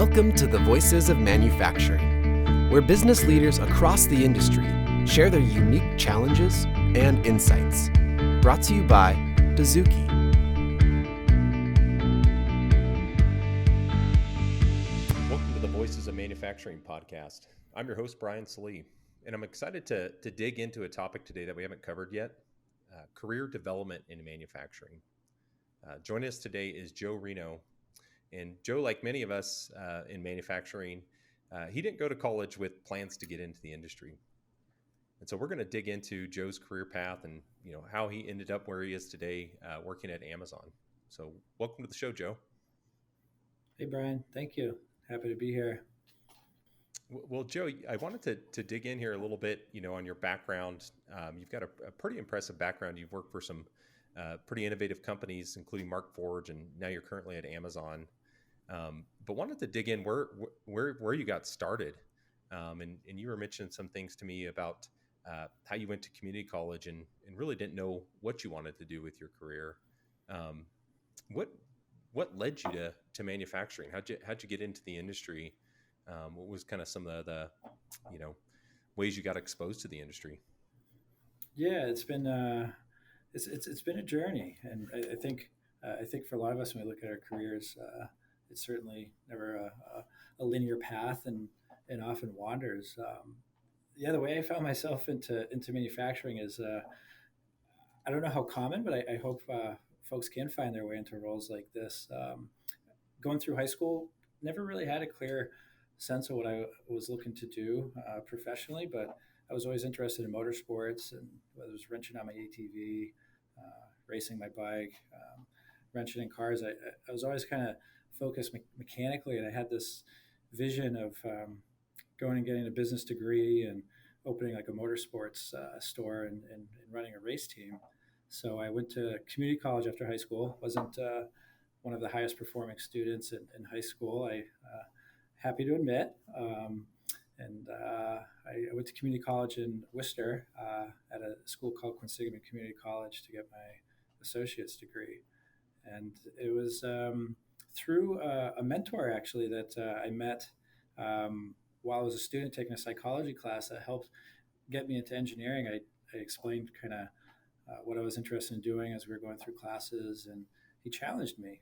Welcome to the Voices of Manufacturing, where business leaders across the industry share their unique challenges and insights. Brought to you by Dazuki. Welcome to the Voices of Manufacturing podcast. I'm your host, Brian Salee, and I'm excited to dig into a topic today that we haven't covered yet, career development in manufacturing. Joining us today is Joe Renaud. And Joe, like many of us in manufacturing, he didn't go to college with plans to get into the industry. And so we're going to dig into Joe's career path and how he ended up where he is today, working at Amazon. So welcome to the show, Joe. Hey, Brian. Thank you. Happy to be here. Well, Joe, I wanted to dig in here a little bit, on your background. You've got a pretty impressive background. You've worked for some pretty innovative companies, including Markforged, and now you're currently at Amazon. But wanted to dig in where you got started. And you were mentioning some things to me about how you went to community college and really didn't know what you wanted to do with your career. What led you to manufacturing? How'd you get into the industry? What was kind of some of the ways you got exposed to the industry? Yeah, it's been it's been a journey, and I think for a lot of us, when we look at our careers, it's certainly never a linear path, and often wanders. The way I found myself into manufacturing is I don't know how common, but I hope folks can find their way into roles like this. Going through high school, never really had a clear sense of what I was looking to do professionally, but I was always interested in motorsports, and whether it was wrenching on my ATV, racing my bike, wrenching in cars. I was always kind of focused mechanically, and I had this vision of going and getting a business degree and opening like a motorsports store and running a race team. So I went to community college after high school. Wasn't one of the highest performing students in high school, I happy to admit. I went to community college in Worcester at a school called Quinsigamond Community College to get my associate's degree. And it was through a mentor, actually, that I met while I was a student taking a psychology class that helped get me into engineering. I explained kind of what I was interested in doing as we were going through classes, and he challenged me,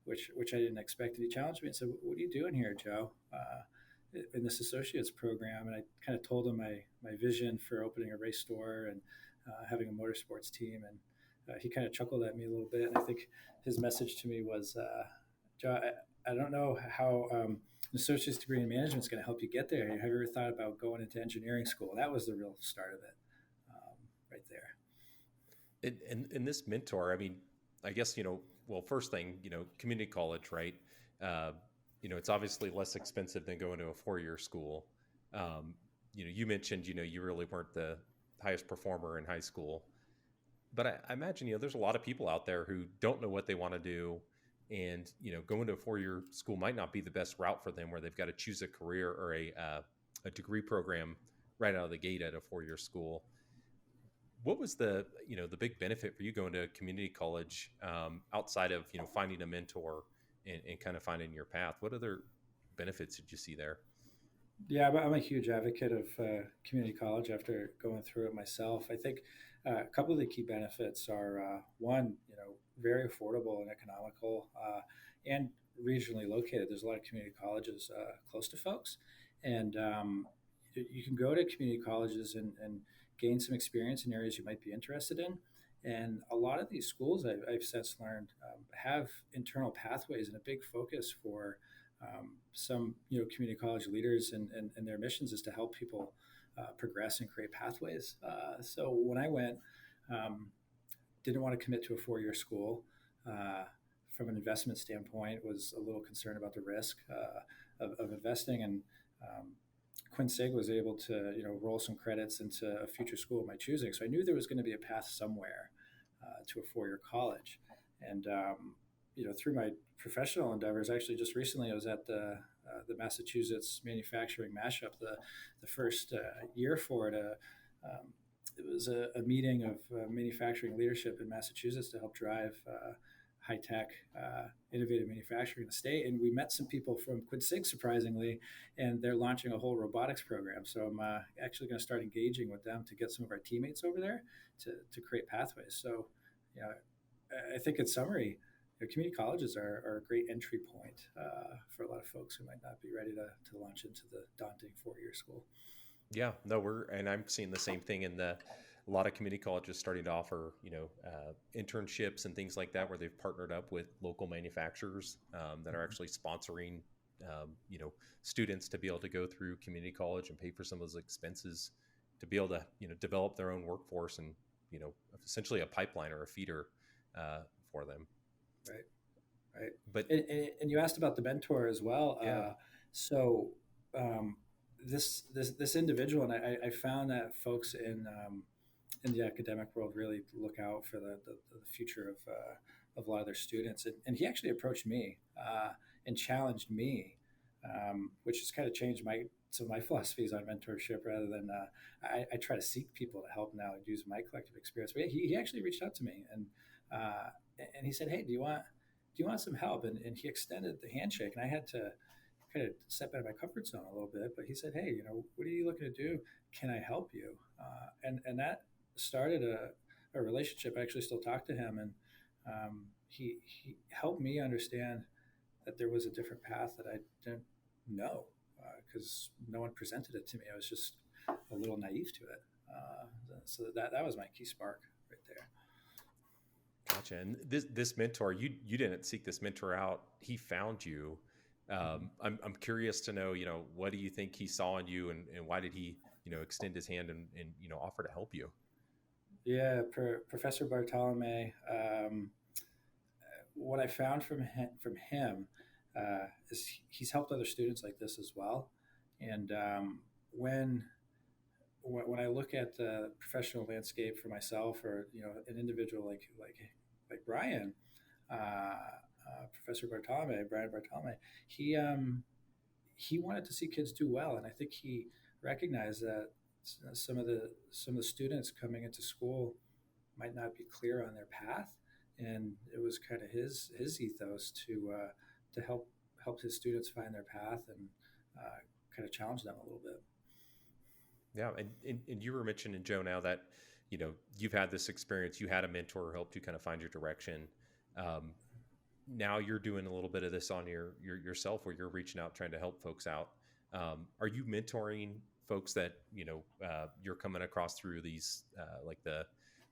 which I didn't expect. He challenged me and said, "What are you doing here, Joe, in this associate's program?" And I kind of told him my vision for opening a race store and having a motorsports team. And he kind of chuckled at me a little bit. And I think his message to me was, "Joe, I don't know how an associate's degree in management is going to help you get there. Have you ever thought about going into engineering school?" That was the real start of it, right there. And this mentor, I mean, I guess, well, first thing, community college, right? It's obviously less expensive than going to a 4-year school. You mentioned, you really weren't the highest performer in high school. But I imagine, there's a lot of people out there who don't know what they want to do. And, going to a 4-year school might not be the best route for them, where they've got to choose a career or a degree program right out of the gate at a 4-year school. What was the big benefit for you going to community college outside of, finding a mentor and kind of finding your path? What other benefits did you see there? Yeah, I'm a huge advocate of community college after going through it myself. I think a couple of the key benefits are one, very affordable and economical and regionally located. There's a lot of community colleges close to folks, and you can go to community colleges and gain some experience in areas you might be interested in. And a lot of these schools, I've since learned, have internal pathways, and a big focus for some community college leaders and their missions is to help people progress and create pathways. So when I went, didn't want to commit to a 4-year school. From an investment standpoint, was a little concerned about the risk of investing, and Quinsig was able to roll some credits into a future school of my choosing. So I knew there was going to be a path somewhere to a 4-year college. And through my professional endeavors, actually just recently I was at the Massachusetts Manufacturing Mashup, the first year for it. It was a meeting of manufacturing leadership in Massachusetts to help drive high tech, innovative manufacturing in the state. And we met some people from Quincy, surprisingly, and they're launching a whole robotics program. So I'm actually going to start engaging with them to get some of our teammates over there to create pathways. So, yeah, I think in summary, community colleges are a great entry point for a lot of folks who might not be ready to launch into the daunting 4-year school. Yeah, no, and I'm seeing the same thing in a lot of community colleges starting to offer, internships and things like that, where they've partnered up with local manufacturers that are actually sponsoring, students to be able to go through community college and pay for some of those expenses to be able to, develop their own workforce and, essentially a pipeline or a feeder for them. Right. Right. But And you asked about the mentor as well. yeah, So this individual, and I found that folks in the academic world really look out for the future of a lot of their students. And he actually approached me and challenged me, which has kind of changed some of my philosophies on mentorship. Rather than I try to seek people to help now and use my collective experience. But he actually reached out to me and he said, "Hey, do you want some help?" And he extended the handshake, and I had to kind of step out of my comfort zone a little bit. But he said, "Hey, what are you looking to do? Can I help you?" And that started a relationship. I actually still talk to him, and he helped me understand that there was a different path that I didn't know because no one presented it to me. I was just a little naive to it. So that was my key spark right there. gotcha. And this mentor, you didn't seek this mentor out; he found you. I'm curious to know, what do you think he saw in you, and why did he, extend his hand and offer to help you? Yeah, Professor Bartlomew. What I found from him is he's helped other students like this as well. And when I look at the professional landscape for myself, or an individual like Brian, Professor Brian Bartlomew, he wanted to see kids do well, and I think he recognized that some of the students coming into school might not be clear on their path, and it was kind of his ethos to help his students find their path and kind of challenge them a little bit. Yeah, and you were mentioning, Joe, now that you've had this experience, you had a mentor who helped you kind of find your direction. Now you're doing a little bit of this on yourself, where you're reaching out, trying to help folks out. Are you mentoring folks that you're coming across through these like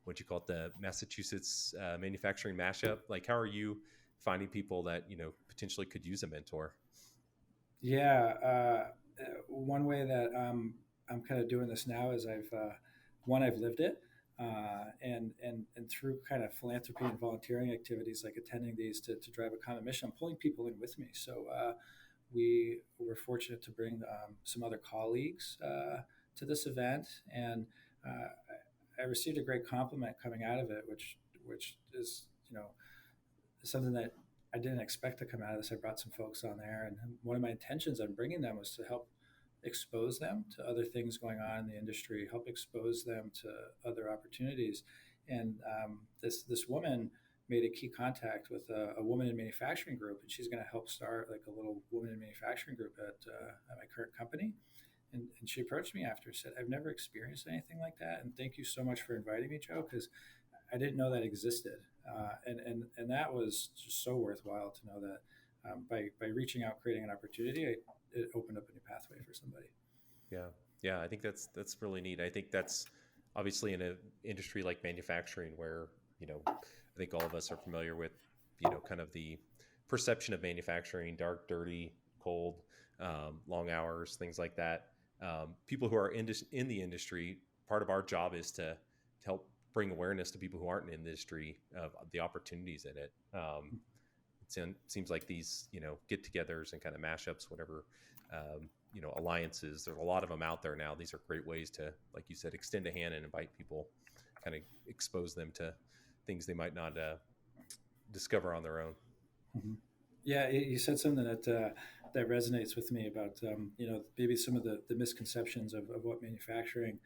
what you call it, the Massachusetts manufacturing mashup? Like, how are you finding people that potentially could use a mentor? Yeah, one way that I'm kind of doing this now is I've lived it, and through kind of philanthropy and volunteering activities like attending these to drive a common mission, I'm pulling people in with me. So we were fortunate to bring some other colleagues to this event, and I received a great compliment coming out of it, which is something that I didn't expect to come out of this. I brought some folks on there, and one of my intentions on bringing them was to help expose them to other things going on in the industry, help expose them to other opportunities. And this woman made a key contact with a woman in manufacturing group, and she's going to help start like a little woman in manufacturing group at my current company. And she approached me after, said, "I've never experienced anything like that, and thank you so much for inviting me, Joe, because I didn't know that existed." And that was just so worthwhile to know that by reaching out, creating an opportunity, it opened up a new pathway for somebody. Yeah, I think that's really neat. I think that's obviously in an industry like manufacturing, where I think all of us are familiar with kind of the perception of manufacturing: dark, dirty, cold, long hours, things like that. People who are in the industry, part of our job is to help bring awareness to people who aren't in the industry of the opportunities in it. It seems like these, get-togethers and kind of mashups, whatever, alliances. There's a lot of them out there now. These are great ways to, like you said, extend a hand and invite people, kind of expose them to things they might not discover on their own. Mm-hmm. Yeah, you said something that resonates with me about maybe some of the misconceptions of what manufacturing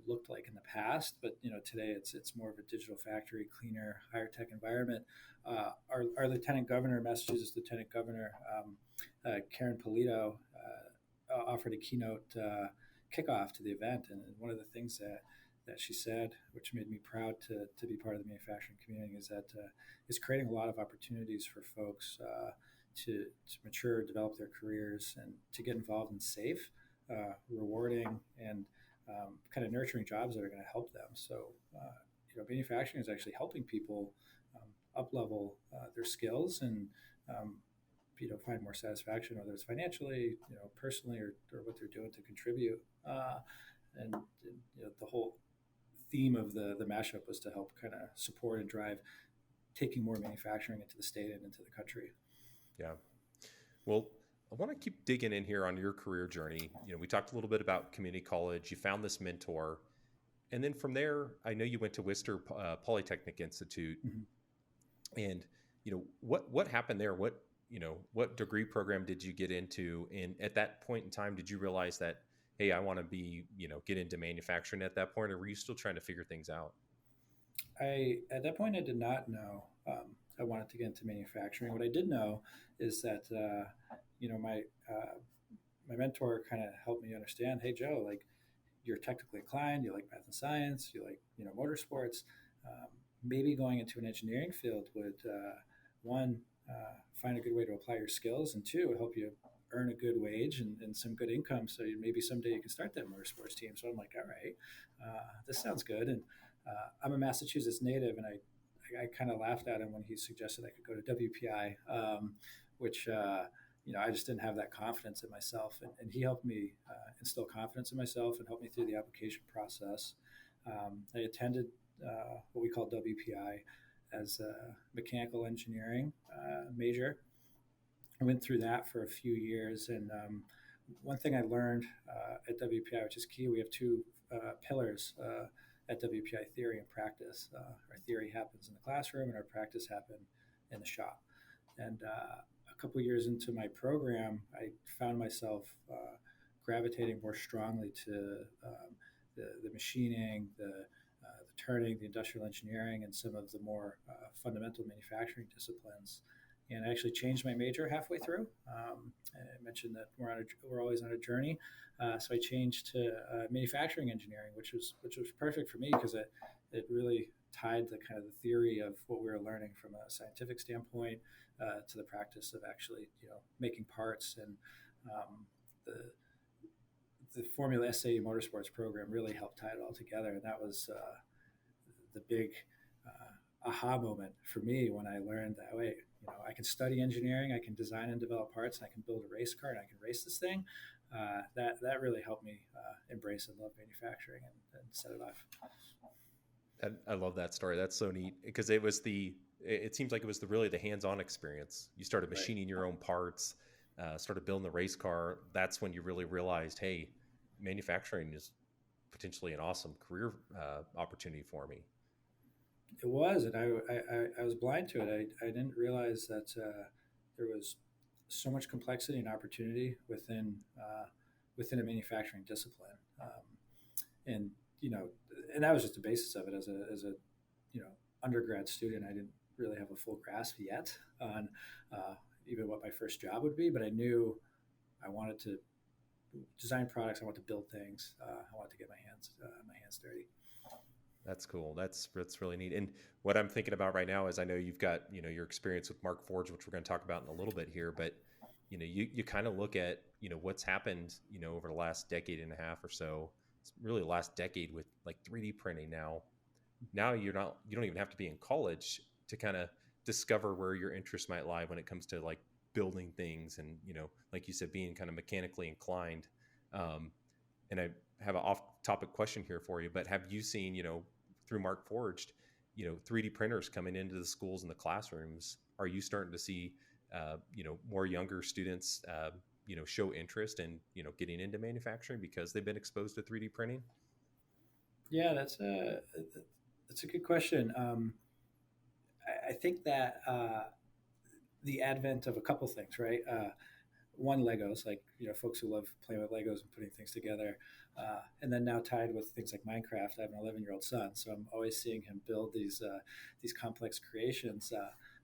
looked like in the past. But today it's more of a digital factory, cleaner, higher tech environment. Our Lieutenant Governor, Massachusetts Lieutenant Governor Karen Polito, offered a keynote kickoff to the event, and one of the things that she said, which made me proud to be part of the manufacturing community, is that is creating a lot of opportunities for folks to mature, develop their careers, and to get involved in safe, rewarding, and kind of nurturing jobs that are going to help them. So, manufacturing is actually helping people up level their skills and find more satisfaction, whether it's financially, personally, or what they're doing to contribute. And the whole theme of the mashup was to help kind of support and drive taking more manufacturing into the state and into the country. Yeah. Well, I want to keep digging in here on your career journey. We talked a little bit about community college. You found this mentor, and then from there, I know you went to Worcester Polytechnic Institute. Mm-hmm. And what happened there? What degree program did you get into? And at that point in time, did you realize that, hey, I want to be, get into manufacturing at that point, or were you still trying to figure things out? At that point, I did not know I wanted to get into manufacturing. What I did know is that, my mentor kind of helped me understand, hey, Joe, like, you're technically inclined, you like math and science, you like, motorsports. Maybe going into an engineering field would, one, find a good way to apply your skills, and two, help you earn a good wage and some good income. So maybe someday you can start that motorsports team. So I'm like, all right, this sounds good. And I'm a Massachusetts native, and I kind of laughed at him when he suggested I could go to WPI, which, I just didn't have that confidence in myself. And he helped me instill confidence in myself and help me through the application process. I attended what we call WPI as a mechanical engineering major. I went through that for a few years. And one thing I learned at WPI, which is key, we have two pillars at WPI: theory and practice. Our theory happens in the classroom, and our practice happens in the shop. And a couple years into my program, I found myself gravitating more strongly to the machining, the turning, the industrial engineering, and some of the more fundamental manufacturing disciplines. And I actually changed my major halfway through. I mentioned that we're always on a journey, so I changed to manufacturing engineering, which was perfect for me because it really tied the kind of the theory of what we were learning from a scientific standpoint to the practice of actually making parts. And the Formula SAE Motorsports program really helped tie it all together, and that was the big aha moment for me when I learned that, wait, I can study engineering, I can design and develop parts, and I can build a race car, and I can race this thing. That really helped me embrace and love manufacturing and set it off. I love that story. That's so neat because it seems like it was really the hands-on experience. You started machining your own parts, started building the race car. That's when you really realized, hey, manufacturing is potentially an awesome career opportunity for me. It was, and I was blind to it. I didn't realize that there was so much complexity and opportunity within a manufacturing discipline, and that was just the basis of it. As a undergrad student, I didn't really have a full grasp yet on even what my first job would be, but I knew I wanted to design products. I wanted to build things. I wanted to get my hands dirty. That's cool. That's really neat. And what I'm thinking about right now is I know you've got, your experience with Markforged, which we're going to talk about in a little bit here, but you kind of look at, what's happened, over the last decade and a half or so. It's really the last decade with like 3D printing now. Now you don't even have to be in college to kind of discover where your interests might lie when it comes to like building things and, like you said, being kind of mechanically inclined. And I have an off-topic question here for you, but have you seen, through Markforged, 3D printers coming into the schools and the classrooms? Are you starting to see, more younger students, show interest in, getting into manufacturing because they've been exposed to 3D printing? Yeah, that's a good question. I think that the advent of a couple things, right? one, Legos, like, folks who love playing with Legos and putting things together. And then now tied with things like Minecraft, I have an 11-year-old son, so I'm always seeing him build these complex creations.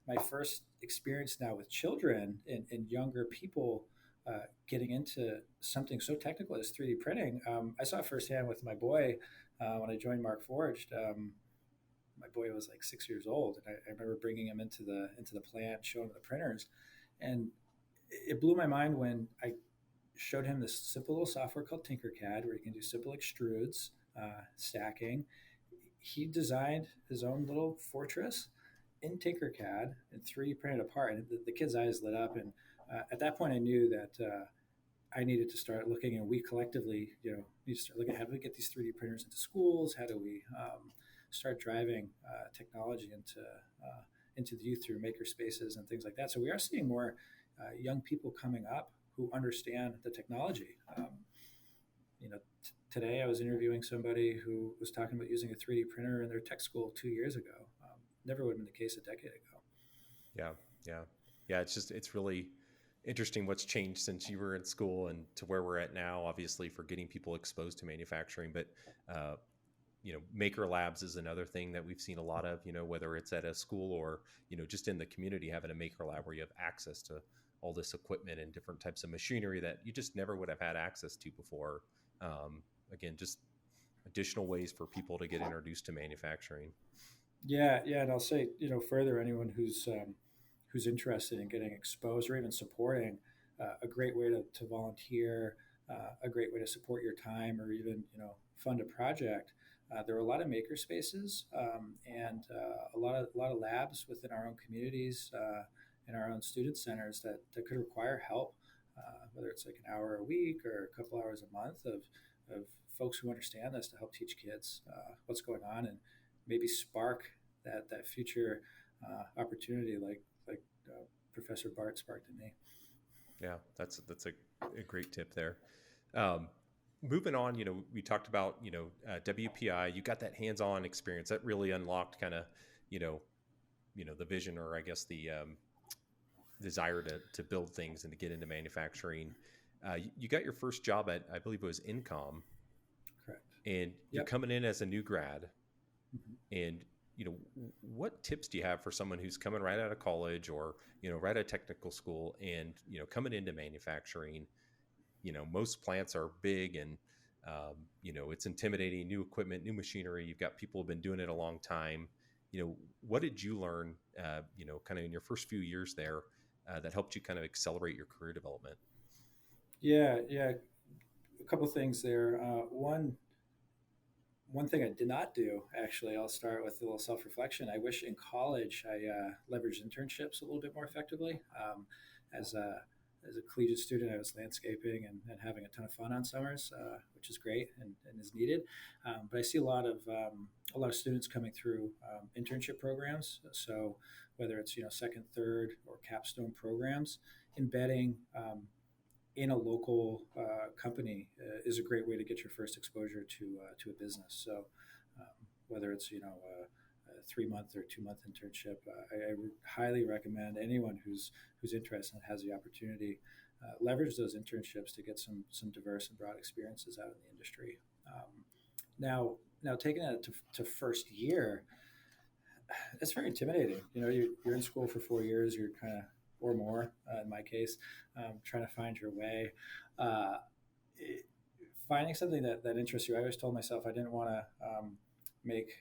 My first experience now with children and younger people getting into something so technical as 3D printing, I saw firsthand with my boy when I joined Markforged. My boy was like 6 years old, and I remember bringing him into the plant, showing him the printers, and it blew my mind when I showed him this simple little software called Tinkercad, where you can do simple extrudes, stacking. He designed his own little fortress in Tinkercad and 3D printed apart, and the kid's eyes lit up. And at that point, I knew that I needed to start looking, and we collectively, need to start looking at how do we get these 3D printers into schools? How do we start driving technology into the youth through maker spaces and things like that? So we are seeing more young people coming up who understand the technology. Today I was interviewing somebody who was talking about using a 3D printer in their tech school 2 years ago. Never would have been the case a decade ago. Yeah. It's really interesting what's changed since you were in school and to where we're at now, obviously, for getting people exposed to manufacturing. But, maker labs is another thing that we've seen a lot of, whether it's at a school or, just in the community, having a maker lab where you have access to all this equipment and different types of machinery that you just never would have had access to before. Again, just additional ways for people to get introduced to manufacturing. Yeah, and I'll say, further, anyone who's interested in getting exposed or even supporting, a great way to volunteer, a great way to support your time, or even fund a project. There are a lot of maker spaces and a lot of labs within our own communities, in our own student centers that could require help, whether it's like an hour a week or a couple hours a month of folks who understand this to help teach kids what's going on and maybe spark that future opportunity like Professor Bart sparked in me. Yeah, that's a great tip there. Moving on, we talked about, WPI, you got that hands-on experience that really unlocked kind of, the vision, or I guess the desire to build things and to get into manufacturing. You got your first job at, I believe it was Incom. Correct. And you're coming in as a new grad. Mm-hmm. And, what tips do you have for someone who's coming right out of college or, right out of technical school and, coming into manufacturing? Most plants are big and, it's intimidating, new equipment, new machinery. You've got people who've been doing it a long time. What did you learn, kind of in your first few years there that helped you kind of accelerate your career development? Yeah. A couple of things there. One thing I did not do, actually, I'll start with a little self-reflection. I wish in college I leveraged internships a little bit more effectively. As a collegiate student, I was landscaping and having a ton of fun on summers, which is great and is needed. But I see a lot of students coming through internship programs. So whether it's second, third, or capstone programs, embedding in a local company is a great way to get your first exposure to a business. So whether it's a 3-month or 2-month internship, I highly recommend anyone who's interested and has the opportunity leverage those internships to get some diverse and broad experiences out in the industry. Now taking that to first year, it's very intimidating. You're in school for 4 years. You're kind of, or more in my case, trying to find your way. Finding something that interests you. I always told myself I didn't want to make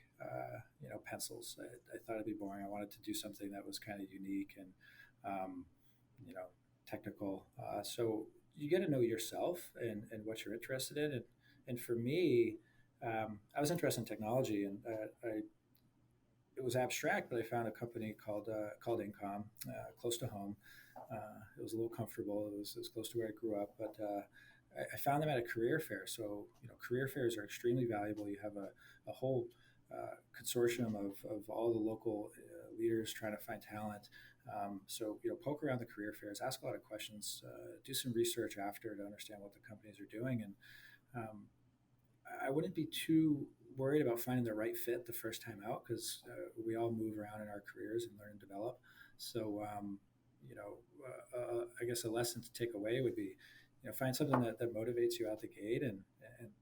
pencils. I thought it'd be boring. I wanted to do something that was kind of unique and technical. So you get to know yourself and what you're interested in. And for me, I was interested in technology, and it was abstract, but I found a company called Incom, close to home. It was a little comfortable. It was close to where I grew up, but I found them at a career fair. So career fairs are extremely valuable. You have a whole consortium of all the local leaders trying to find talent. So poke around the career fairs, ask a lot of questions, do some research after to understand what the companies are doing, and I wouldn't be too worried about finding the right fit the first time out, because we all move around in our careers and learn and develop. So I guess a lesson to take away would be, find something that motivates you out the gate and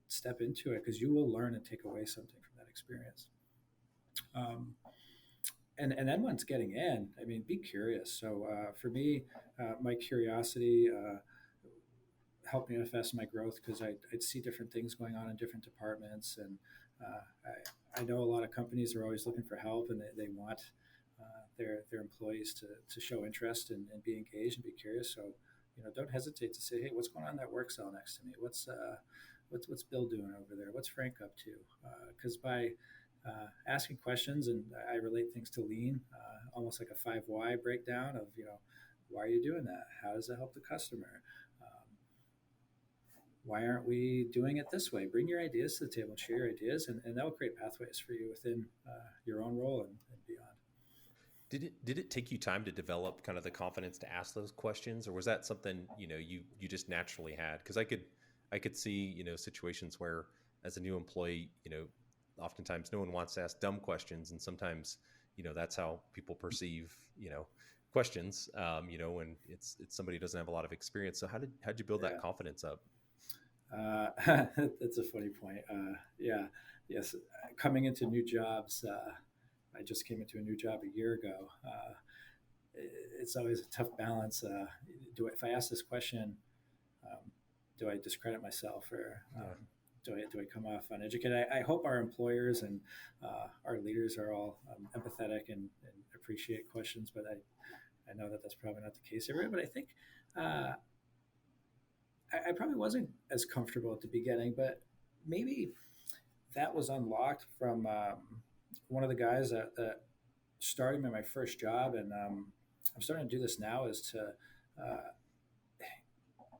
step into it, because you will learn and take away something from that experience. Um, and then once getting in, I mean, be curious. So for me, my curiosity helped manifest my growth, because I'd see different things going on in different departments, and I know a lot of companies are always looking for help, and they want their employees to show interest and be engaged and be curious. So don't hesitate to say, hey, what's going on in that work cell next to me? What's Bill doing over there? What's Frank up to? Because by asking questions, and I relate things to lean, almost like a 5 why breakdown of, why are you doing that? How does it help the customer? Why aren't we doing it this way? Bring your ideas to the table and share your ideas, and that will create pathways for you within your own role and beyond. Did it take you time to develop kind of the confidence to ask those questions, or was that something you just naturally had? Because I could see situations where, as a new employee, oftentimes no one wants to ask dumb questions, and sometimes that's how people perceive questions. When it's somebody who doesn't have a lot of experience. So how'd you build that confidence up? That's a funny point. Yes. Coming into new jobs, I just came into a new job a year ago. It's always a tough balance. If I ask this question, do I discredit myself, or do I come off uneducated? I hope our employers and our leaders are all empathetic and appreciate questions, but I know that that's probably not the case everywhere. But I think I probably wasn't as comfortable at the beginning, but maybe that was unlocked from one of the guys that started me in my first job, and I'm starting to do this now, is to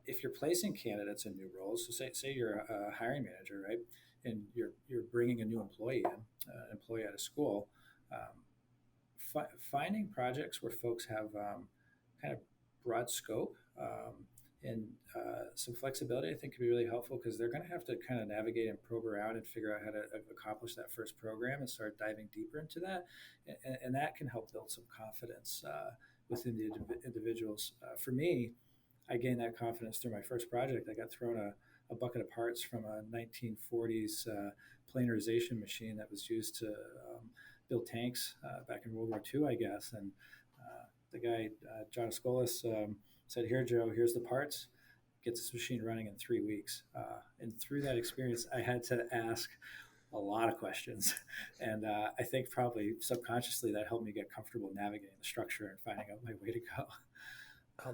if you're placing candidates in new roles, so say you're a hiring manager, right, and you're bringing a new employee in, employee out of school, finding projects where folks have kind of broad scope and some flexibility, I think, could be really helpful, because they're going to have to kind of navigate and probe around and figure out how to accomplish that first program and start diving deeper into that. And that can help build some confidence within the individuals. For me, I gained that confidence through my first project. I got thrown a bucket of parts from a 1940s planarization machine that was used to build tanks back in World War II, I guess. And the guy, John Escolas, said, "Here, Joe, here's the parts. Get this machine running in 3 weeks." And through that experience, I had to ask a lot of questions. And I think probably subconsciously that helped me get comfortable navigating the structure and finding out my way to go. Oh,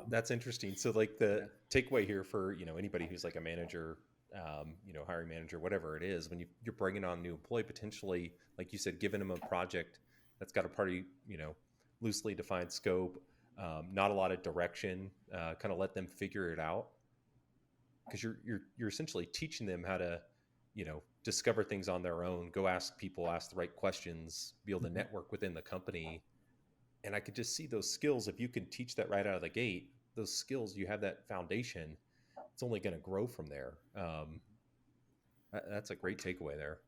that's interesting. So like the takeaway here for, anybody who's like a manager, hiring manager, whatever it is, when you're bringing on a new employee, potentially, like you said, giving them a project that's got a pretty, loosely defined scope, not a lot of direction, kind of let them figure it out, because you're essentially teaching them how to, discover things on their own, go ask people, ask the right questions, be able to network within the company. And I could just see those skills. If you can teach that right out of the gate, those skills, you have that foundation, it's only going to grow from there. That's a great takeaway there.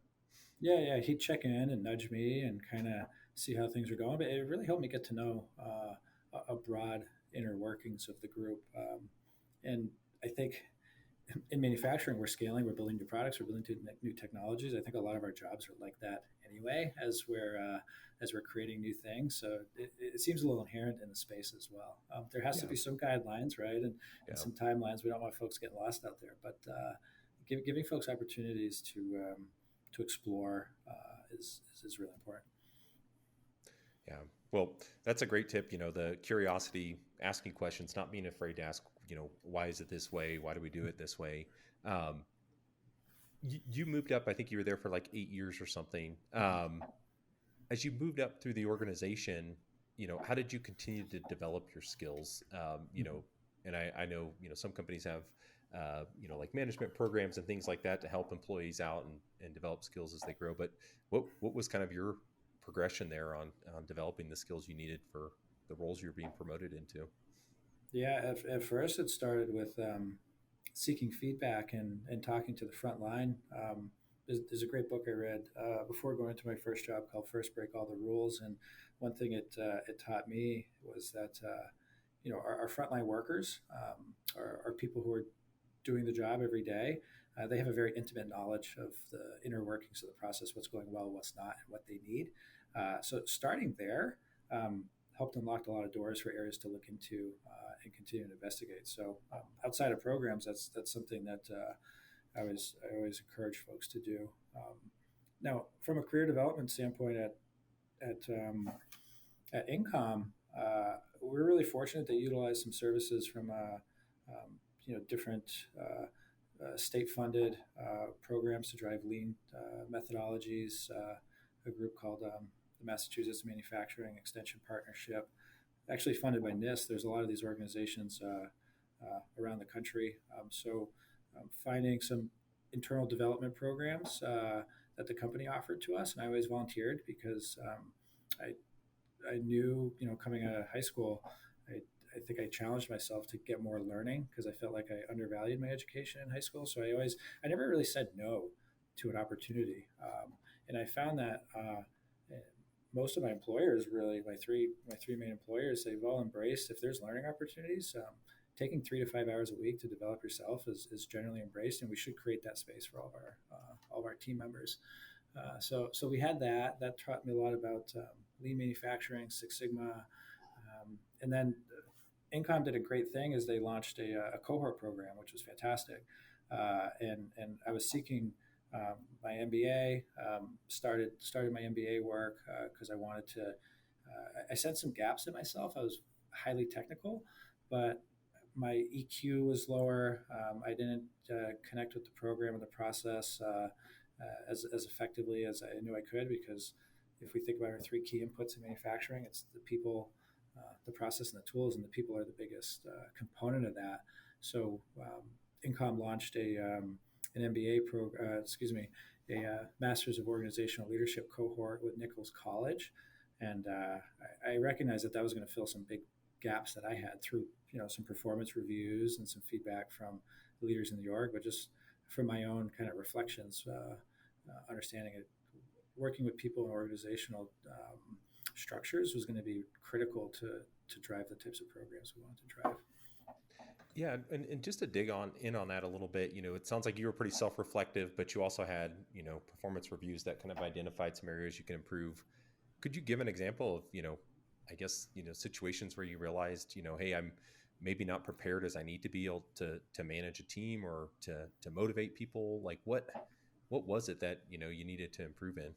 Yeah. He'd check in and nudge me and kind of see how things are going. But it really helped me get to know a broad inner workings of the group. And I think in manufacturing, we're scaling, we're building new products, we're building new technologies. I think a lot of our jobs are like that anyway, as we're creating new things. So it seems a little inherent in the space as well. There has to be some guidelines, right, and some timelines. We don't want folks getting lost out there, but giving folks opportunities to explore is really important. Yeah. Well, that's a great tip. The curiosity, asking questions, not being afraid to ask, why is it this way? Why do we do it this way? You moved up, I think you were there for like 8 years or something. As you moved up through the organization, how did you continue to develop your skills? And I know, some companies have, like management programs and things like that to help employees out and develop skills as they grow. But what was kind of your progression there on developing the skills you needed for the roles you're being promoted into? Yeah, at first it started with seeking feedback and talking to the front line. There's a great book I read before going into my first job called First Break All the Rules. And one thing it taught me was that our frontline workers are people who are doing the job every day. They have a very intimate knowledge of the inner workings of the process, what's going well, what's not, and what they need. So starting there helped unlock a lot of doors for areas to look into and continue to investigate. So outside of programs, that's something that I always encourage folks to do. Now, from a career development standpoint, at Incom, we're really fortunate to utilize some services from different state-funded programs to drive lean methodologies. A group called the Massachusetts Manufacturing Extension Partnership, actually funded by NIST. There's a lot of these organizations around the country. Finding some internal development programs that the company offered to us, and I always volunteered because I knew, coming out of high school, I think I challenged myself to get more learning because I felt like I undervalued my education in high school. So I never really said no to an opportunity. And I found that most of my employers, really, my three main employers, they've all embraced, if there's learning opportunities, taking 3 to 5 hours a week to develop yourself is generally embraced, and we should create that space for all of our team members. So we had that taught me a lot about lean manufacturing, Six Sigma, and then Incom did a great thing is they launched a cohort program, which was fantastic. And I was seeking my MBA, started my MBA work because I wanted to. I sensed some gaps in myself. I was highly technical, but my EQ was lower. I didn't connect with the program and the process as effectively as I knew I could, because if we think about our three key inputs in manufacturing, it's the people, the process, and the tools, and the people are the biggest component of that. So Incom launched an MBA program, a Masters of Organizational Leadership cohort with Nichols College, and I recognized that was going to fill some big gaps that I had through some performance reviews and some feedback from leaders in the org, but just from my own kind of reflections, understanding it, working with people in organizational structures was going to be critical to drive the types of programs we wanted to drive. Yeah, and just to dig in on that a little bit, it sounds like you were pretty self-reflective, but you also had, performance reviews that kind of identified some areas you can improve. Could you give an example of, I guess, situations where you realized, hey, I'm maybe not prepared as I need to be able to manage a team or to motivate people? Like what was it that, you needed to improve in?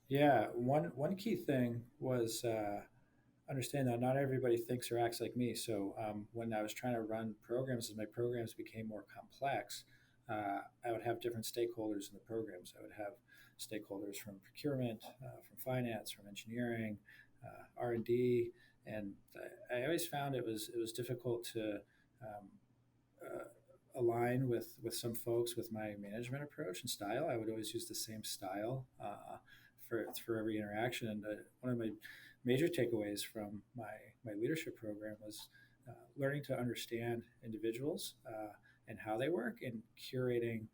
Yeah, one key thing was understand that not everybody thinks or acts like me. So when I was trying to run programs, as my programs became more complex, I would have different stakeholders in the programs. I would have stakeholders from procurement, from finance, from engineering, R&D, and I always found it was difficult to align with some folks with my management approach and style. I would always use the same style for every interaction. And one of my major takeaways from my leadership program was learning to understand individuals and how they work, and curating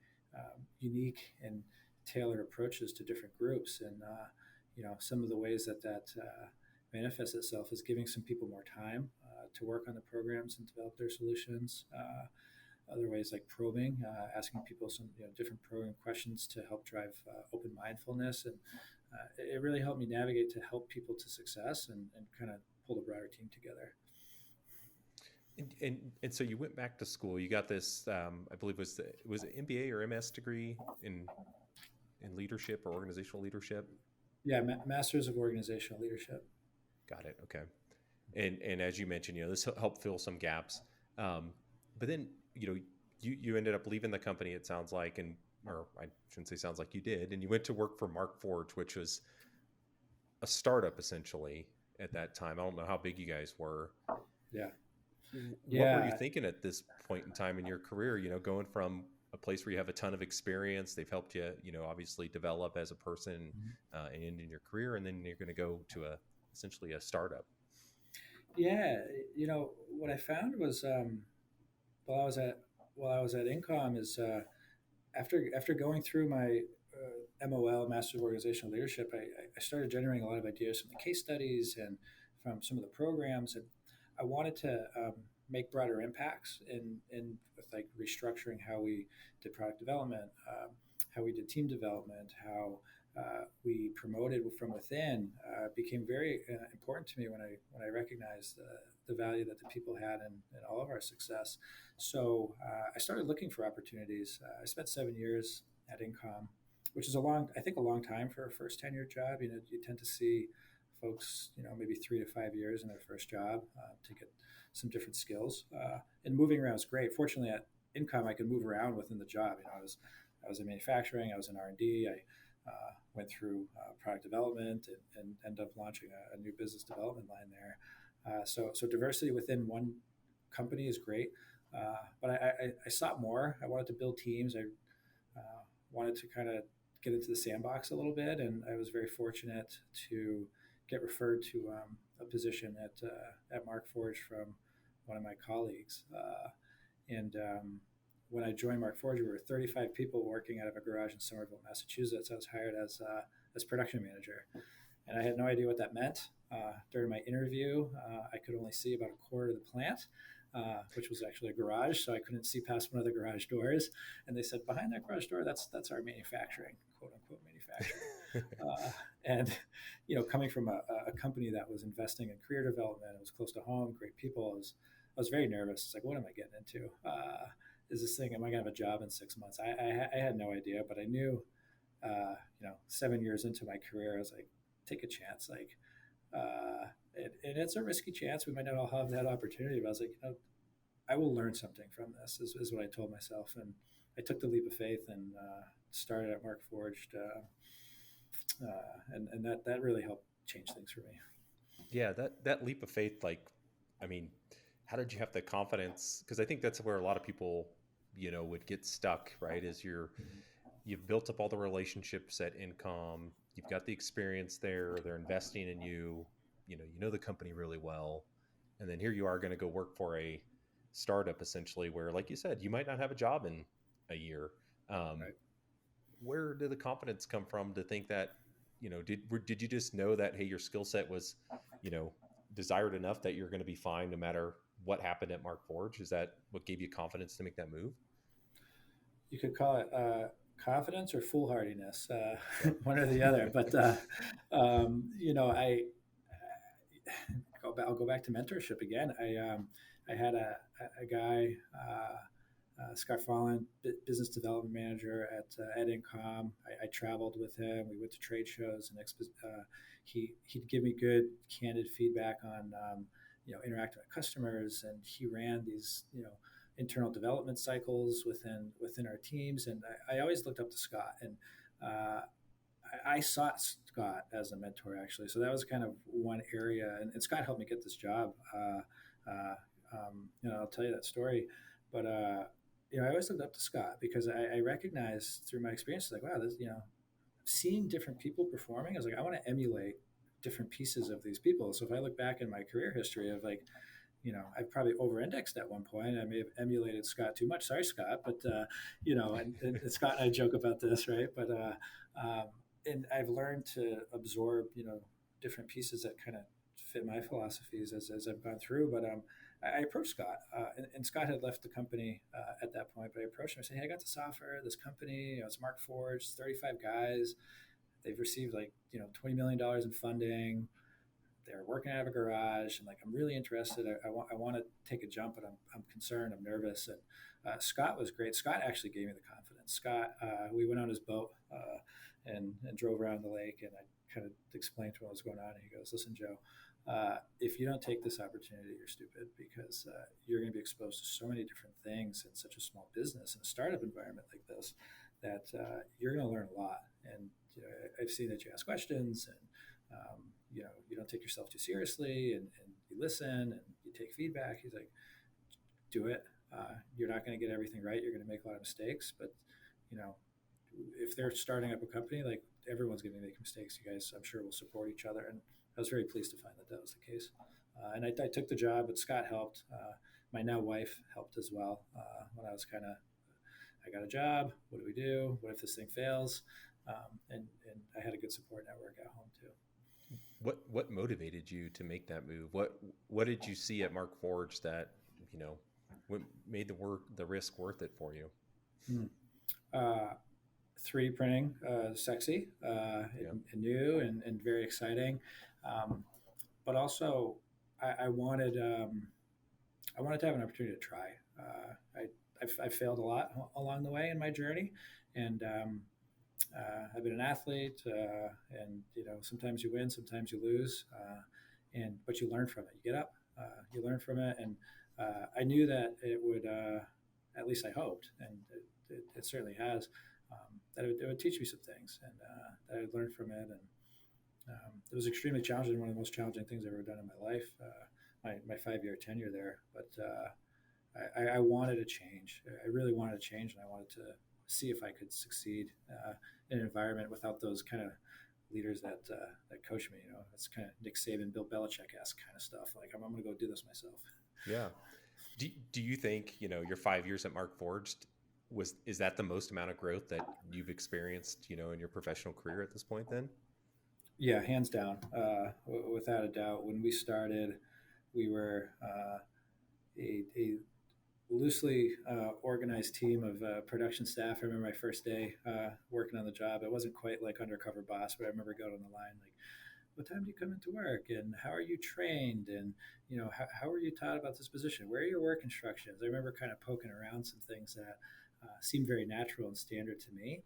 unique and tailored approaches to different groups. And some of the ways that manifests itself is giving some people more time to work on the programs and develop their solutions. Other ways like probing, asking people some different probing questions to help drive open mindfulness, and it really helped me navigate to help people to success and kind of pull the broader team together. And so you went back to school. You got this, I believe was it MBA or MS degree in leadership or organizational leadership? Yeah, Masters of Organizational Leadership. Got it. Okay. And as you mentioned, this helped fill some gaps. But then, you ended up leaving the company, it sounds like, or I shouldn't say sounds like, you did, and you went to work for Markforged, which was a startup essentially at that time. I don't know how big you guys were. Yeah. What were you thinking at this point in time in your career, going from a place where you have a ton of experience, they've helped you, obviously develop as a person and in your career, and then you're going to go to essentially a startup? Yeah. What I found was while I was at Incom is after going through my MOL, Master of Organizational Leadership, I started generating a lot of ideas from the case studies and from some of the programs. And I wanted to make broader impacts in with like restructuring how we did product development, how we did team development, how we promoted from within. Became very important to me when I recognized the value that the people had in all of our success. So I started looking for opportunities. I spent 7 years at Incom, which is I think a long time for a first tenure job. You tend to see folks, maybe 3 to 5 years in their first job to get some different skills. And moving around is great. Fortunately, at Income, I could move around within the job. I was in manufacturing, I was in R&D. I went through product development and ended up launching a new business development line there. So diversity within one company is great, but I sought more. I wanted to build teams. I wanted to kind of get into the sandbox a little bit, and I was very fortunate to get referred to a position at Markforged from one of my colleagues. And when I joined Markforged, we were 35 people working out of a garage in Somerville, Massachusetts. I was hired as production manager, and I had no idea what that meant. During my interview, I could only see about a quarter of the plant, which was actually a garage, so I couldn't see past one of the garage doors. And they said, behind that garage door, that's our manufacturing, quote unquote manufacturing. And coming from a company that was investing in career development, it was close to home, great people. I was very nervous. It's like, what am I getting into? Is this thing? Am I gonna have a job in 6 months? I had no idea, but I knew, 7 years into my career, I was like, take a chance. Like, and it's a risky chance. We might not all have that opportunity, but I was like, I will learn something from this. Is what I told myself, and I took the leap of faith and started at Markforged, and that really helped change things for me. Yeah, that leap of faith, like, I mean, how did you have the confidence? Because I think that's where a lot of people, would get stuck, right? You've built up all the relationships at Incom, you've got the experience there, they're investing in you, you know the company really well, and then here you are going to go work for a startup essentially, where, like you said, you might not have a job in a year. Right. Where did the confidence come from to think that, did you just know that, hey, your skill set was, desired enough that you're going to be fine no matter what happened at Markforged? Is that what gave you confidence to make that move? You could call it confidence or foolhardiness, one or the other. But I'll go back to mentorship again. I had a guy, Scott Fallen, business development manager at Incom. I traveled with him. We went to trade shows, and he'd give me good, candid feedback on interacting with customers, and he ran these internal development cycles within our teams. And I always looked up to Scott, and I sought Scott as a mentor, actually. So that was kind of one area, and Scott helped me get this job. I'll tell you that story, but I always looked up to Scott because I recognized through my experience, like, wow, this, seeing different people performing, I was like, I want to emulate different pieces of these people. So if I look back in my career history of like, I've probably over-indexed at one point. I may have emulated Scott too much. Sorry, Scott, but and Scott and I joke about this, right? But and I've learned to absorb, different pieces that kind of fit my philosophies as I've gone through. But I approached Scott, and Scott had left the company at that point. But I approached him. I said, "Hey, I got this offer. This company, it's Markforged, 35 guys. They've received like $20 million in funding. They're working out of a garage, and like I'm really interested. I want to take a jump, but I'm concerned. I'm nervous." And Scott was great. Scott actually gave me the confidence. Scott, we went on his boat and drove around the lake, and I kind of explained to him what was going on. And he goes, "Listen, Joe, if you don't take this opportunity, you're stupid, because you're going to be exposed to so many different things in such a small business, in a startup environment like this, that you're going to learn a lot. And I've seen that you ask questions, and you don't take yourself too seriously, and you listen and you take feedback." He's like, "Do it. You're not going to get everything right. You're going to make a lot of mistakes, but if they're starting up a company, like everyone's going to make mistakes. You guys, I'm sure, will support each other." And I was very pleased to find that was the case. And I took the job, but Scott helped. My now wife helped as well. When I was I got a job. What do? What if this thing fails? And I had a good support network at home too. What motivated you to make that move? What did you see at Markforged that, you know, what made the risk worth it for you? Mm. Uh, 3D printing, sexy, Yeah. and new and very exciting. Um, but also, I I wanted to have an opportunity to try. I failed a lot along the way in my journey, and I've been an athlete, and sometimes you win, sometimes you lose, and but you learn from it. You get up, you learn from it, and I knew that it would. At least I hoped, and it certainly has. That it would teach me some things, and that I would learn from it. And it was extremely challenging. One of the most challenging things I've ever done in my life. My 5 year tenure there, but I wanted to change. I really wanted to change, and I wanted to see if I could succeed in an environment without those kind of leaders that coach me. It's kind of Nick Saban, Bill Belichick-esque kind of stuff. Like I'm going to go do this myself. Yeah. Do you think, your 5 years at Markforged is that the most amount of growth that you've experienced, in your professional career at this point then? Yeah, hands down, without a doubt. When we started, we were a loosely organized team of production staff. I remember my first day working on the job. It wasn't quite like undercover boss, but I remember going on the line like, "What time do you come into work? And how are you trained? And how are you taught about this position? Where are your work instructions?" I remember kind of poking around some things that seemed very natural and standard to me,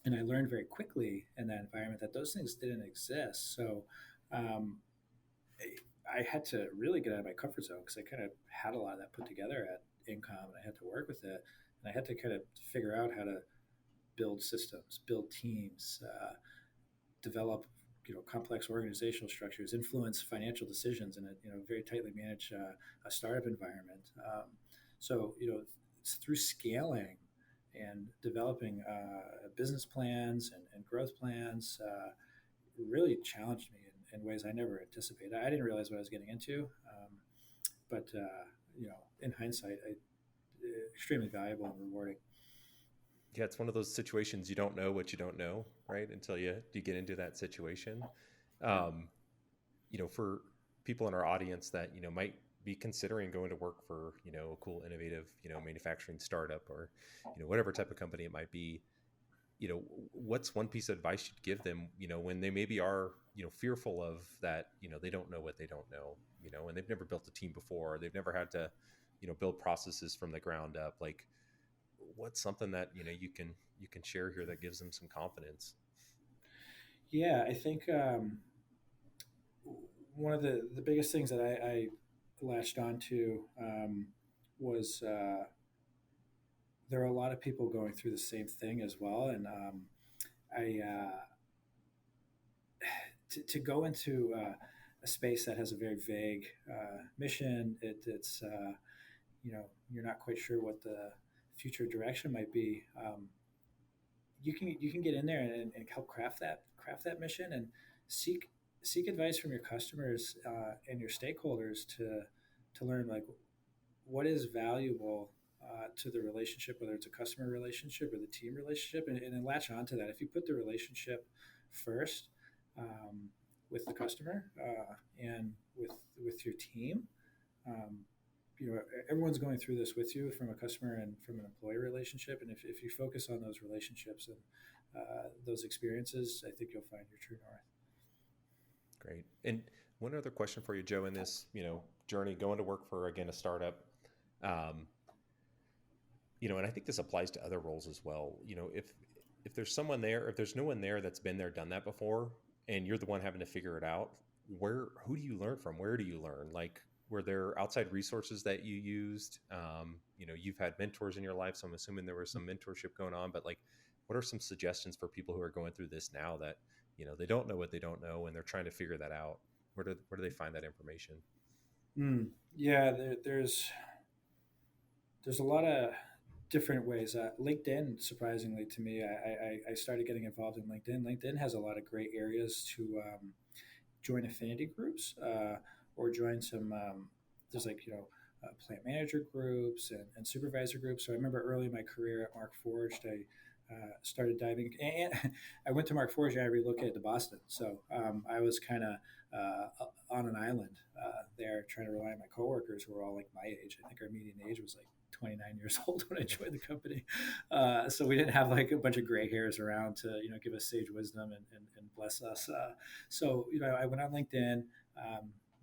and I learned very quickly in that environment that those things didn't exist. So um, I had to really get out of my comfort zone because I kind of had a lot of that put together at Incom, and I had to work with it, and I had to kind of figure out how to build systems, build teams, develop complex organizational structures, influence financial decisions in a very tightly managed a startup environment. So it's through scaling and developing business plans and growth plans really challenged me in ways I never anticipated. I didn't realize what I was getting into, but in hindsight, extremely valuable and rewarding. Yeah, it's one of those situations you don't know what you don't know, right? Until you get into that situation. Yeah. Um, for people in our audience that, might be considering going to work for, a cool, innovative, manufacturing startup or, whatever type of company it might be, what's one piece of advice you'd give them, when they maybe are, fearful of that, they don't know what they don't know, and they've never built a team before, they've never had to, build processes from the ground up. Like, what's something that, you can share here that gives them some confidence? Yeah, I think one of the biggest things that I latched onto was there are a lot of people going through the same thing as well, and I to go into a space that has a very vague mission. It's you're not quite sure what the future direction might be. You can get in there and help craft that mission and seek seek advice from your customers and your stakeholders to learn like what is valuable to the relationship, whether it's a customer relationship or the team relationship, and then latch onto that. If you put the relationship first um, with the customer and with your team, um, everyone's going through this with you from a customer and from an employee relationship. And if you focus on those relationships and those experiences, I think you'll find your true north. Great. And one other question for you, Joe, in this, journey going to work for, again, a startup, um, and I think this applies to other roles as well. If there's someone there, if there's no one there that's been there, done that before, and you're the one having to figure it out, who do you learn from? Where do you learn? Like, were there outside resources that you used? You've had mentors in your life, so I'm assuming there was some mentorship going on, but like, what are some suggestions for people who are going through this now that, they don't know what they don't know and they're trying to figure that out? Where do they find that information? Yeah, there's a lot of different ways. LinkedIn, surprisingly to me, I started getting involved in LinkedIn. LinkedIn has a lot of great areas to join affinity groups or join some. There's like plant manager groups and supervisor groups. So I remember early in my career at Markforged, I started diving. And I went to Markforged and I relocated to Boston. So I was kind of on an island there, trying to rely on my coworkers who were all like my age. I think our median age was like 29 years old when I joined the company. So we didn't have like a bunch of gray hairs around to, give us sage wisdom and bless us. So, I went on LinkedIn,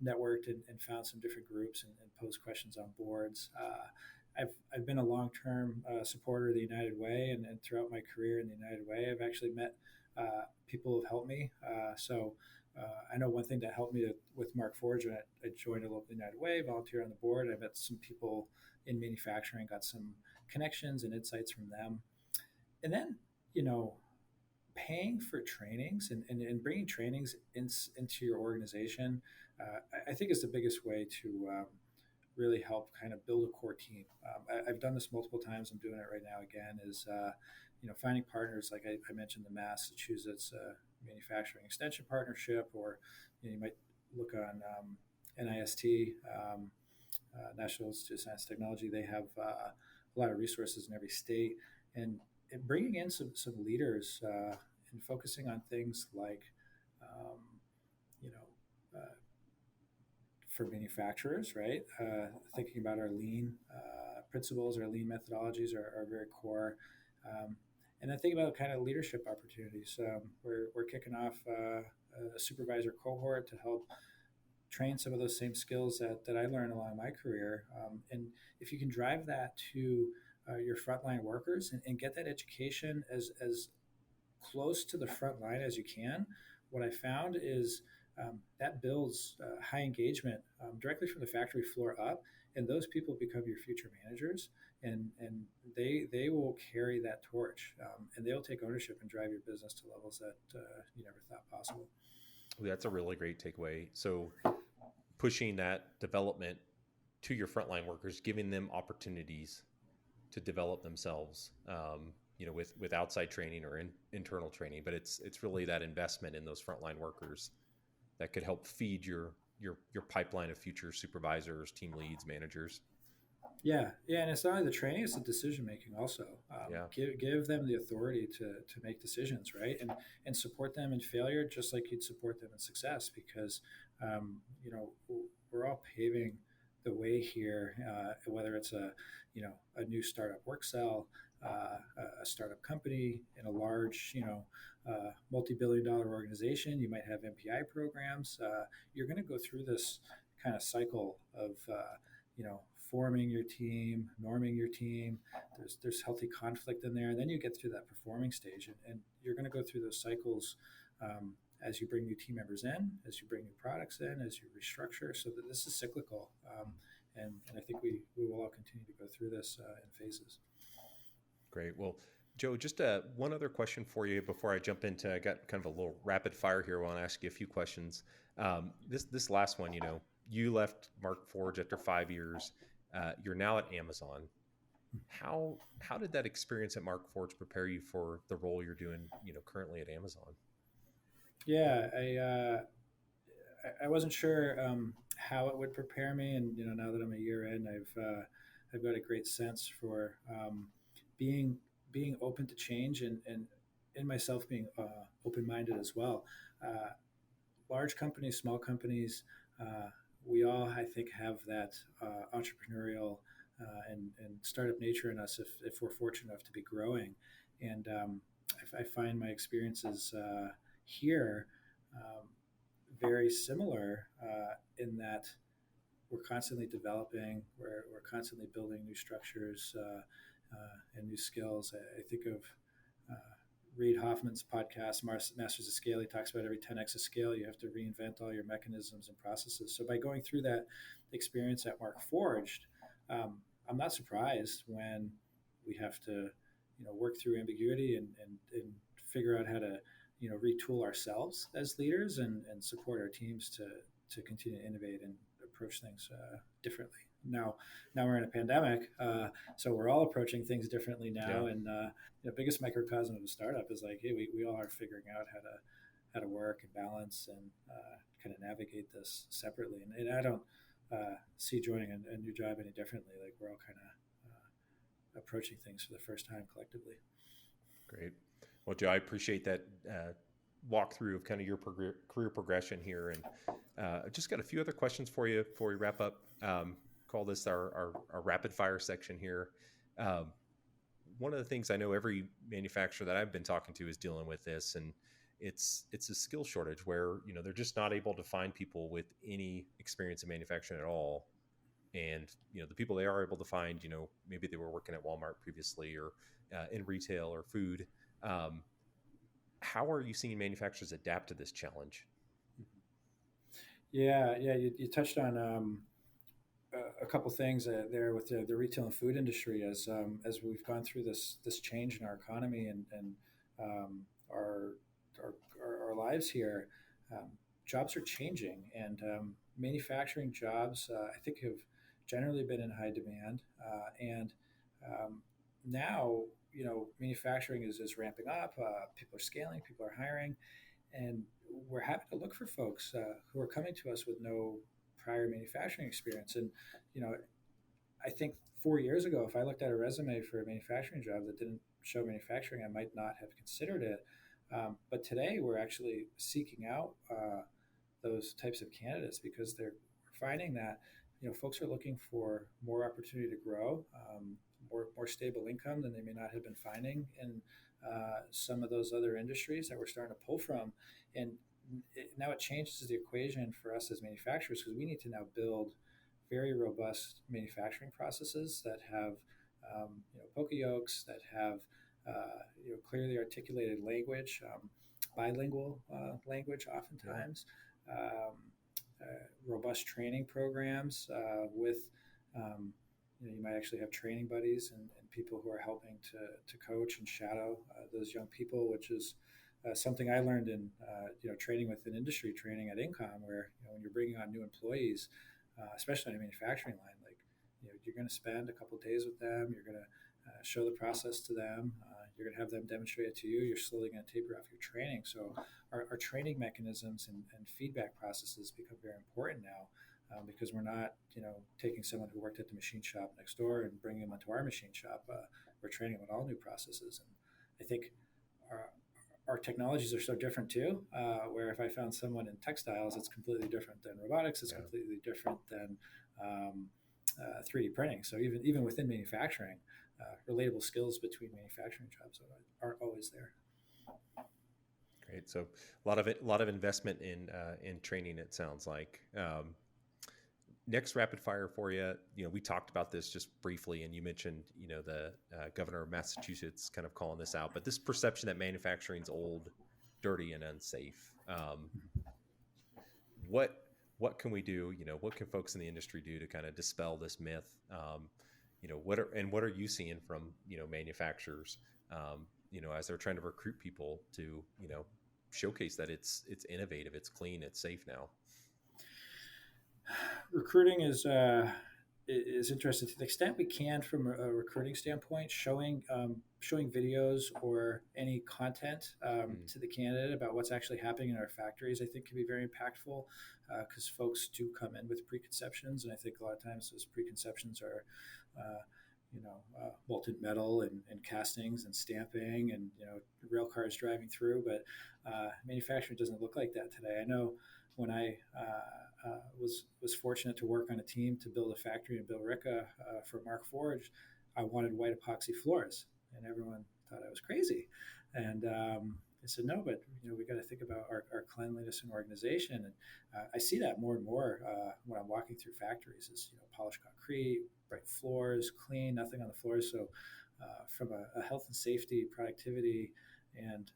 networked and found some different groups and posed questions on boards. I've been a long-term supporter of the United Way, and throughout my career in the United Way, I've actually met people who have helped me. I know one thing that helped me with Markforged when I joined a local United Way, volunteered on the board. I met some people in manufacturing, got some connections and insights from them. And then, paying for trainings and bringing trainings into your organization, I think is the biggest way to really help kind of build a core team. I've done this multiple times. I'm doing it right now again. Is finding partners like I mentioned the Massachusetts Manufacturing Extension Partnership, or you might look on NIST, National Institute of Science and Technology. They have a lot of resources in every state, and bringing in some leaders and focusing on things like you know. For manufacturers, right? Thinking about our lean principles, our lean methodologies are very core. And then think about kind of leadership opportunities. We're kicking off a supervisor cohort to help train some of those same skills that I learned along my career. And if you can drive that to your frontline workers and get that education as close to the front line as you can, what I found is that builds high engagement directly from the factory floor up, and those people become your future managers, and they will carry that torch, and they'll take ownership and drive your business to levels that you never thought possible. That's a really great takeaway. So pushing that development to your frontline workers, giving them opportunities to develop themselves, with outside training or internal training, but it's really that investment in those frontline workers that could help feed your pipeline of future supervisors, team leads, managers. Yeah, and it's not only the training; it's the decision making also. Give them the authority to make decisions, right? And support them in failure, just like you'd support them in success, because we're all paving the way here. Whether it's a new startup work cell, a startup company in a large multi-billion-dollar organization, you might have MPI programs. You're going to go through this kind of cycle of forming your team, norming your team. There's healthy conflict in there, and then you get through that performing stage, and you're going to go through those cycles as you bring new team members in, as you bring new products in, as you restructure. So that this is cyclical, and I think we will all continue to go through this in phases. Great. Well, Joe, just one other question for you before I jump into. I got kind of a little rapid fire here. I want to ask you a few questions. This last one, you left Markforged after 5 years. You're now at Amazon. How did that experience at Markforged prepare you for the role you're doing, currently at Amazon? Yeah, I wasn't sure how it would prepare me, and now that I'm a year in, I've got a great sense for being open to change and in myself being open-minded as well. Large companies, small companies, we all, I think, have that entrepreneurial and startup nature in us if we're fortunate enough to be growing. And I find my experiences here very similar in that we're constantly developing, we're constantly building new structures and new skills. I think of Reid Hoffman's podcast, Masters of Scale. He talks about every 10x of scale, you have to reinvent all your mechanisms and processes. So by going through that experience at Markforged, I'm not surprised when we have to, work through ambiguity and figure out how to, retool ourselves as leaders and support our teams to continue to innovate and approach things differently. Now we're in a pandemic, so we're all approaching things differently now. Yeah. And the biggest microcosm of a startup is like, hey, we all are figuring out how to work and balance and kind of navigate this separately. And I don't see joining a new job any differently. Like we're all kind of approaching things for the first time collectively. Great. Well, Joe, I appreciate that walkthrough of kind of your career progression here. And I just got a few other questions for you before we wrap up. Call this our rapid fire section here. Um, One of the things I know every manufacturer that I've been talking to is dealing with this, and it's a skill shortage where they're just not able to find people with any experience in manufacturing at all. And the people they are able to find, maybe they were working at Walmart previously or in retail or food. Um, how are you seeing manufacturers adapt to this challenge? Yeah. You touched on a couple things there with the retail and food industry as we've gone through this change in our economy and um, our, our lives here. Um, Jobs are changing, and manufacturing jobs I think have generally been in high demand, and um, now manufacturing is ramping up. People are scaling, people are hiring, and we're having to look for folks who are coming to us with no prior manufacturing experience. And you know, I think 4 years ago, if I looked at a resume for a manufacturing job that didn't show manufacturing, I might not have considered it. But today, we're actually seeking out those types of candidates because they're finding that folks are looking for more opportunity to grow, more stable income than they may not have been finding in some of those other industries that we're starting to pull from. And now it changes the equation for us as manufacturers because we need to now build very robust manufacturing processes that have poka yolks, that have clearly articulated language, bilingual language oftentimes, um, robust training programs with you might actually have training buddies and people who are helping to coach and shadow those young people, which is something I learned in training with an industry training at Incom, where when you're bringing on new employees, especially on a manufacturing line, like you're going to spend a couple of days with them, you're going to show the process to them, you're going to have them demonstrate it to you. You're slowly going to taper off your training. So our training mechanisms and feedback processes become very important now. Because we're not, taking someone who worked at the machine shop next door and bringing them onto our machine shop. We're training them on all new processes, and I think our technologies are so different too. Where if I found someone in textiles, it's completely different than robotics. It's completely different than 3D printing. So even within manufacturing, relatable skills between manufacturing jobs aren't always there. Great. So a lot of investment in training. It sounds like. Next rapid fire for you. We talked about this just briefly, and you mentioned, the governor of Massachusetts kind of calling this out, but this perception that manufacturing's old, dirty, and unsafe. What can we do? What can folks in the industry do to kind of dispel this myth? What are you seeing from manufacturers? As they're trying to recruit people to showcase that it's innovative, it's clean, it's safe now. Recruiting is interesting to the extent we can from a recruiting standpoint, showing videos or any content to the candidate about what's actually happening in our factories. I think can be very impactful because folks do come in with preconceptions, and I think a lot of times those preconceptions are molten metal and castings and stamping and rail cars driving through, but manufacturing doesn't look like that today. I know when I was fortunate to work on a team to build a factory in Billerica for Markforged, I wanted white epoxy floors, and everyone thought I was crazy. And I said, no, but we got to think about our cleanliness and organization. And I see that more and more when I'm walking through factories. Is polished concrete, bright floors, clean, nothing on the floors. So from a health and safety, productivity, and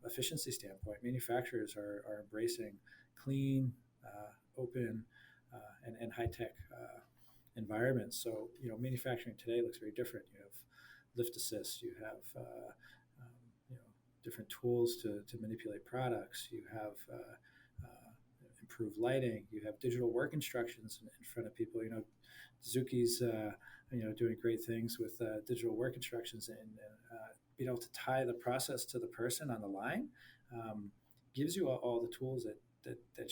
efficiency standpoint, manufacturers are embracing clean, open, and high-tech environments. So, manufacturing today looks very different. You have lift assist, you have, different tools to manipulate products. You have improved lighting. You have digital work instructions in front of people. Suzuki's, doing great things with digital work instructions and being able to tie the process to the person on the line gives you all the tools that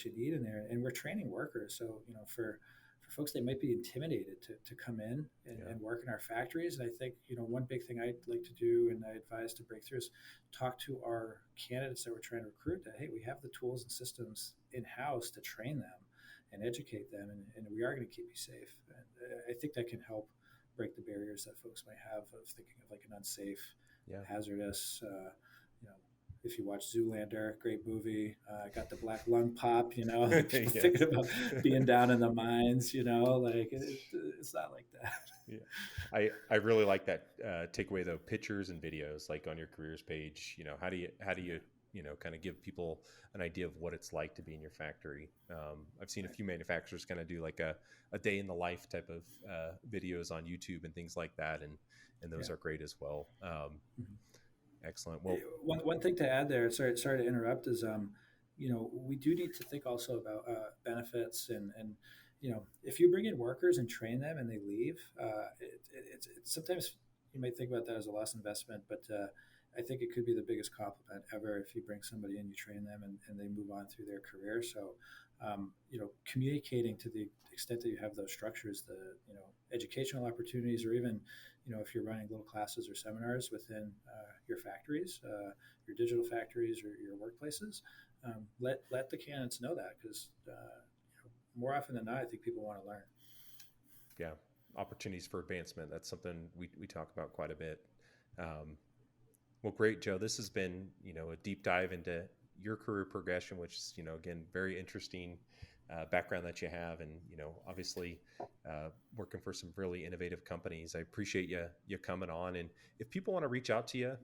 you need in there. And we're training workers. So, for folks, they might be intimidated to come in and work in our factories. And I think, one big thing I'd like to do, and I advise to break through, is talk to our candidates that we're trying to recruit that, hey, we have the tools and systems in-house to train them and educate them, and we are going to keep you safe. And I think that can help break the barriers that folks might have of thinking of like an unsafe, hazardous, if you watch Zoolander, great movie, got the black lung pop, thinking about being down in the mines, like it's not like that. Yeah. I really like that takeaway though, pictures and videos, like on your careers page, how do you kind of give people an idea of what it's like to be in your factory. I've seen a few manufacturers kind of do like a day in the life type of videos on YouTube and things like that. And those are great as well. Excellent. Well, one thing to add there, sorry to interrupt, is we do need to think also about benefits and if you bring in workers and train them and they leave, it's sometimes you might think about that as a lost investment, but I think it could be the biggest compliment ever if you bring somebody in, you train them, and they move on through their career. So, communicating to the extent that you have those structures, the educational opportunities, or even if you're running little classes or seminars within your factories, your digital factories or your workplaces, let the candidates know that, because more often than not, I think people want to learn. Yeah, opportunities for advancement. That's something we talk about quite a bit. Well, great, Joe. This has been, a deep dive into your career progression, which is, again, very interesting background that you have, and obviously working for some really innovative companies. I appreciate you coming on. And if people want to reach out to you,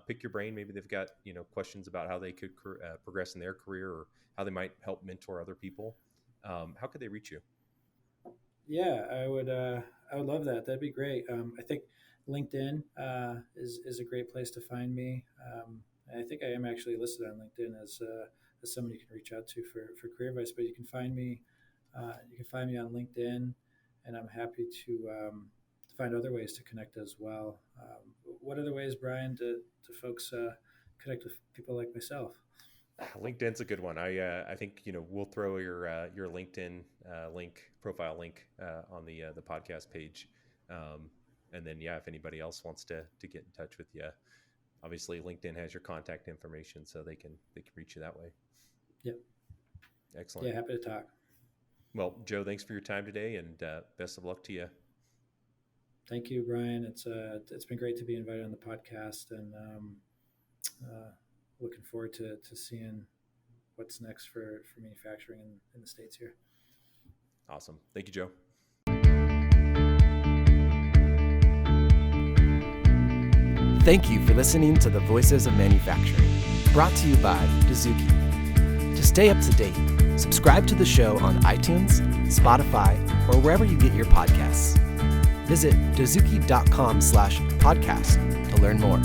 pick your brain, maybe they've got questions about how they could progress in their career or how they might help mentor other people. How could they reach you? Yeah, I would love that. That'd be great. I think LinkedIn is a great place to find me. I think I am actually listed on LinkedIn as someone you can reach out to for career advice. But you can find me on LinkedIn, and I'm happy to find other ways to connect as well. What other ways, Brian, to folks connect with people like myself? LinkedIn's a good one. I think we'll throw your LinkedIn profile link on the podcast page, and then if anybody else wants to get in touch with you, obviously LinkedIn has your contact information, so they can reach you that way. Yep. Excellent. Yeah, happy to talk. Well, Joe, thanks for your time today, and best of luck to you. Thank you, Brian. It's been great to be invited on the podcast, and looking forward to seeing what's next for manufacturing in the States here. Awesome. Thank you, Joe. Thank you for listening to the Voices of Manufacturing, brought to you by Dozuki. To stay up to date, subscribe to the show on iTunes, Spotify, or wherever you get your podcasts. Visit dozuki.com/podcast to learn more.